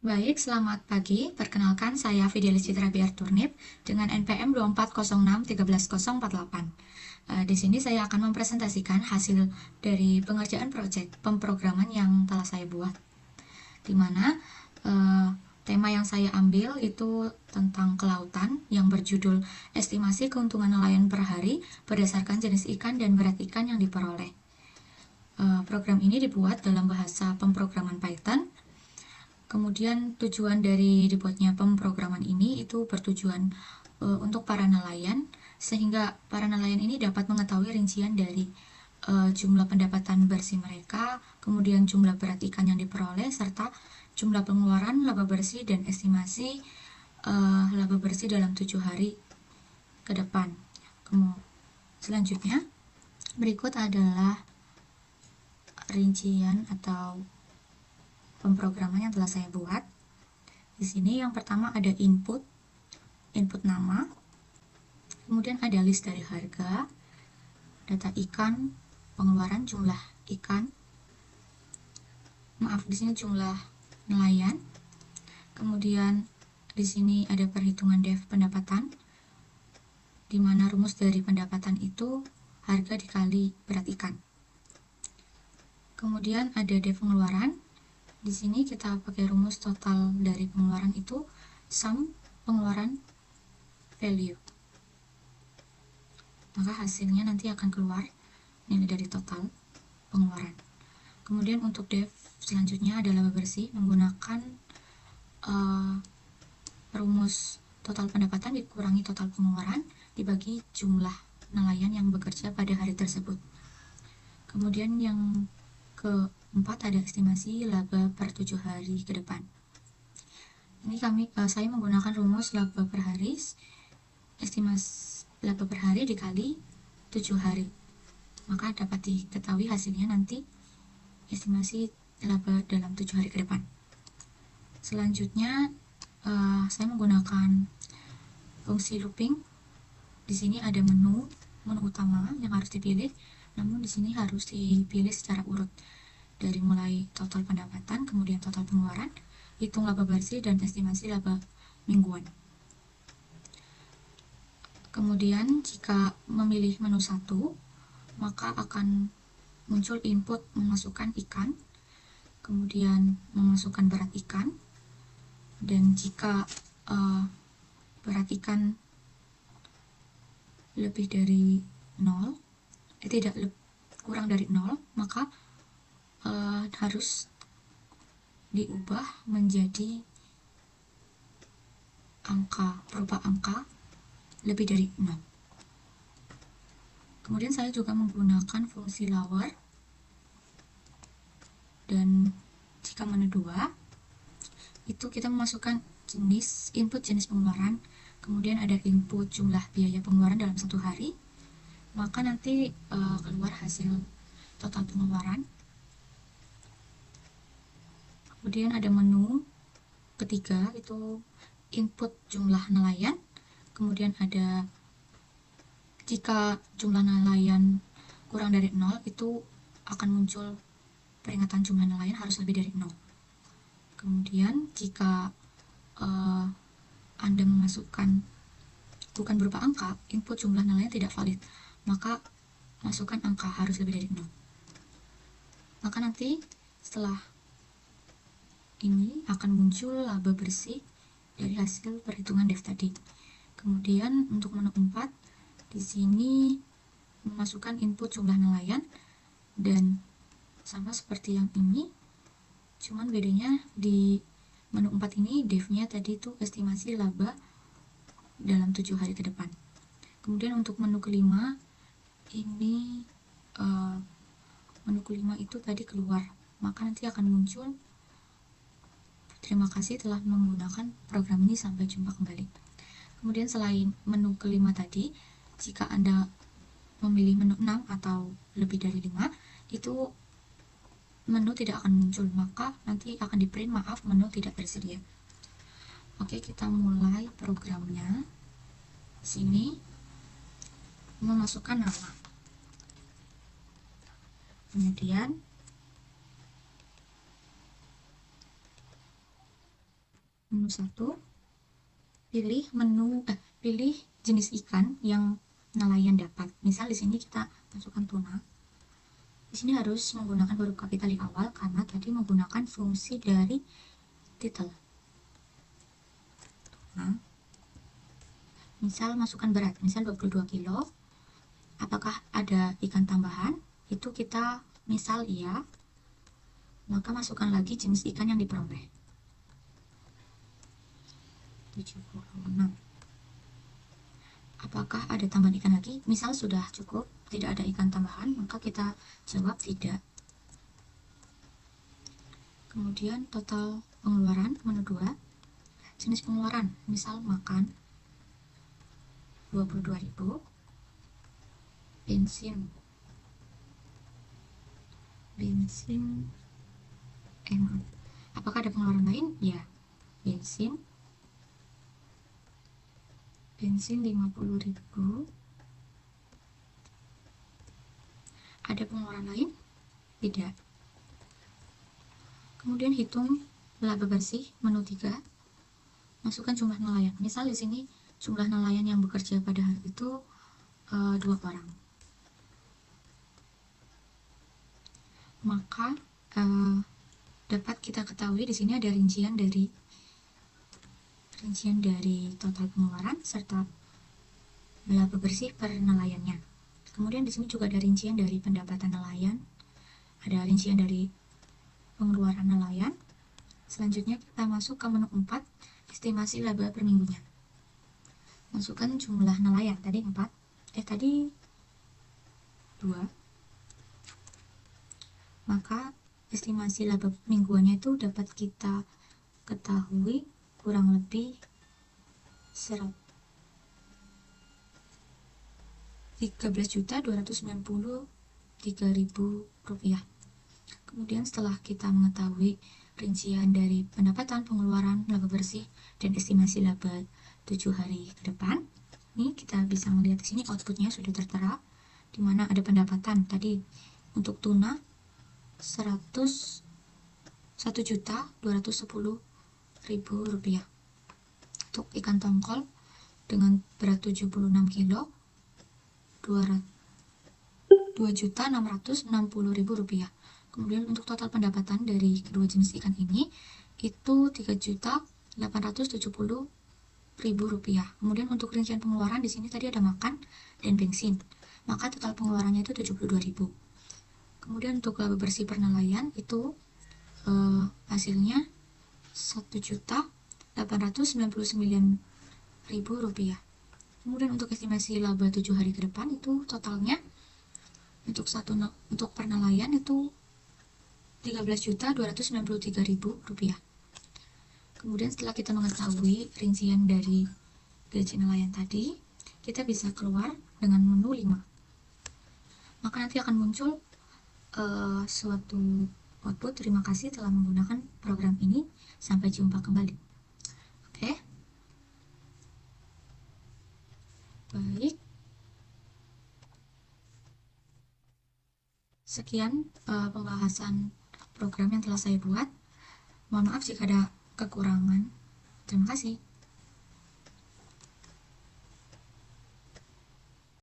Baik, selamat pagi. Perkenalkan, saya Fidelis Citra Biar Turnip dengan NPM 2406134048. Di sini saya akan mempresentasikan hasil dari pengerjaan proyek pemrograman yang telah saya buat, di mana eh, tema yang saya ambil itu tentang kelautan yang berjudul estimasi keuntungan nelayan per hari berdasarkan jenis ikan dan berat ikan yang diperoleh. Program ini dibuat dalam bahasa pemrograman Python. Kemudian tujuan dari dibuatnya pemrograman ini itu bertujuan untuk para nelayan, sehingga para nelayan ini dapat mengetahui rincian dari jumlah pendapatan bersih mereka, kemudian jumlah berat ikan yang diperoleh, serta jumlah pengeluaran, laba bersih, dan estimasi laba bersih dalam 7 hari ke depan. Selanjutnya, berikut adalah rincian atau pemrograman yang telah saya buat. Di sini yang pertama ada input nama, kemudian ada list dari harga, data ikan, pengeluaran jumlah ikan, di sini jumlah nelayan, kemudian di sini ada perhitungan dev pendapatan, di mana rumus dari pendapatan itu harga dikali berat ikan. Kemudian ada dev pengeluaran. Di sini kita pakai rumus total dari pengeluaran itu sum pengeluaran value. Maka hasilnya nanti akan keluar nilai dari total pengeluaran. Kemudian untuk dev selanjutnya adalah laba bersih menggunakan rumus total pendapatan dikurangi total pengeluaran dibagi jumlah nelayan yang bekerja pada hari tersebut. Kemudian yang keempat ada estimasi laba per 7 hari ke depan. Ini saya menggunakan rumus laba per hari, estimasi laba per hari dikali 7 hari. Maka dapat diketahui hasilnya nanti estimasi laba dalam 7 hari ke depan. Selanjutnya saya menggunakan fungsi looping. Di sini ada menu utama yang harus dipilih, namun di sini harus dipilih secara urut dari mulai total pendapatan, kemudian total pengeluaran, hitung laba bersih, dan estimasi laba mingguan. Kemudian jika memilih menu 1, maka akan muncul input memasukkan ikan, kemudian memasukkan berat ikan, dan jika berat ikan lebih dari 0, tidak kurang dari 0, maka harus diubah menjadi berupa angka lebih dari 0. Kemudian saya juga menggunakan fungsi lower, dan jika menu 2 itu kita memasukkan input jenis pengeluaran, kemudian ada input jumlah biaya pengeluaran dalam 1 hari, maka nanti keluar hasil total pengeluaran. Kemudian ada menu ketiga, itu input jumlah nelayan, kemudian ada jika jumlah nelayan kurang dari 0, itu akan muncul peringatan jumlah nelayan harus lebih dari 0. Kemudian jika Anda memasukkan bukan berupa angka, input jumlah nelayan tidak valid, maka masukkan angka harus lebih dari 0. Maka nanti setelah ini akan muncul laba bersih dari hasil perhitungan dev tadi. Kemudian untuk menu 4, di sini memasukkan input jumlah nelayan, dan sama seperti yang ini, cuman bedanya di menu 4 ini devnya tadi itu estimasi laba dalam 7 hari ke depan. Kemudian untuk menu kelima, ini menu kelima itu tadi keluar, maka nanti akan muncul terima kasih telah menggunakan program ini, sampai jumpa kembali. Kemudian selain menu kelima tadi, jika Anda memilih menu 6 atau lebih dari 5, itu menu tidak akan muncul, maka nanti akan di print maaf menu tidak tersedia. Oke, kita mulai programnya. Sini memasukkan nama, kemudian menu 1, pilih jenis ikan yang nelayan dapat. Misal di sini kita masukkan tuna. Di sini harus menggunakan huruf kapital di awal karena tadi menggunakan fungsi dari title. Nah, misal masukkan berat, misal 22 kilo. Apakah ada ikan tambahan? Itu kita misal iya, maka masukkan lagi jenis ikan yang diperoleh. 76. Apakah ada tambahan ikan lagi? Misal sudah cukup, tidak ada ikan tambahan, maka kita jawab tidak. Kemudian total pengeluaran, menu 2, jenis pengeluaran, misal makan 22.000, bensin emang. Apakah ada pengeluaran lain? Ya, bensin 50.000. Ada pengeluaran lain? Tidak. Kemudian hitung laba bersih, menu 3, masukkan jumlah nelayan. Misal di sini jumlah nelayan yang bekerja pada hari itu 2 orang. Maka dapat kita ketahui di sini ada rincian dari total pengeluaran serta laba bersih per nelayannya. Kemudian di sini juga ada rincian dari pendapatan nelayan, ada rincian dari pengeluaran nelayan. Selanjutnya kita masuk ke menu 4, estimasi laba per minggunya. Masukkan jumlah nelayan, tadi 2. Maka estimasi laba mingguannya itu dapat kita ketahui kurang lebih 13.293.000 rupiah. Kemudian setelah kita mengetahui rincian dari pendapatan, pengeluaran, laba bersih, dan estimasi laba 7 hari ke depan, ini kita bisa melihat di sini outputnya sudah tertera, di mana ada pendapatan tadi untuk tuna 1.210.000 rupiah. Untuk ikan tongkol dengan berat 76 kilo 2.660.000 rupiah. Kemudian untuk total pendapatan dari kedua jenis ikan ini itu 3.870.000 rupiah. Kemudian untuk rincian pengeluaran di sini tadi ada makan dan bensin, maka total pengeluarannya itu 72.000. Kemudian untuk laba bersih per nelayan itu hasilnya 1.899.000 rupiah. Kemudian untuk estimasi laba 7 hari ke depan itu totalnya untuk per nelayan itu 13.293.000 rupiah. Kemudian setelah kita mengetahui rincian dari gaji nelayan tadi, kita bisa keluar dengan menu 5. Maka nanti akan muncul suatu output. Terima kasih telah menggunakan program ini. Sampai jumpa kembali. Oke. Baik. Sekian pembahasan program yang telah saya buat. Mohon maaf jika ada kekurangan. Terima kasih.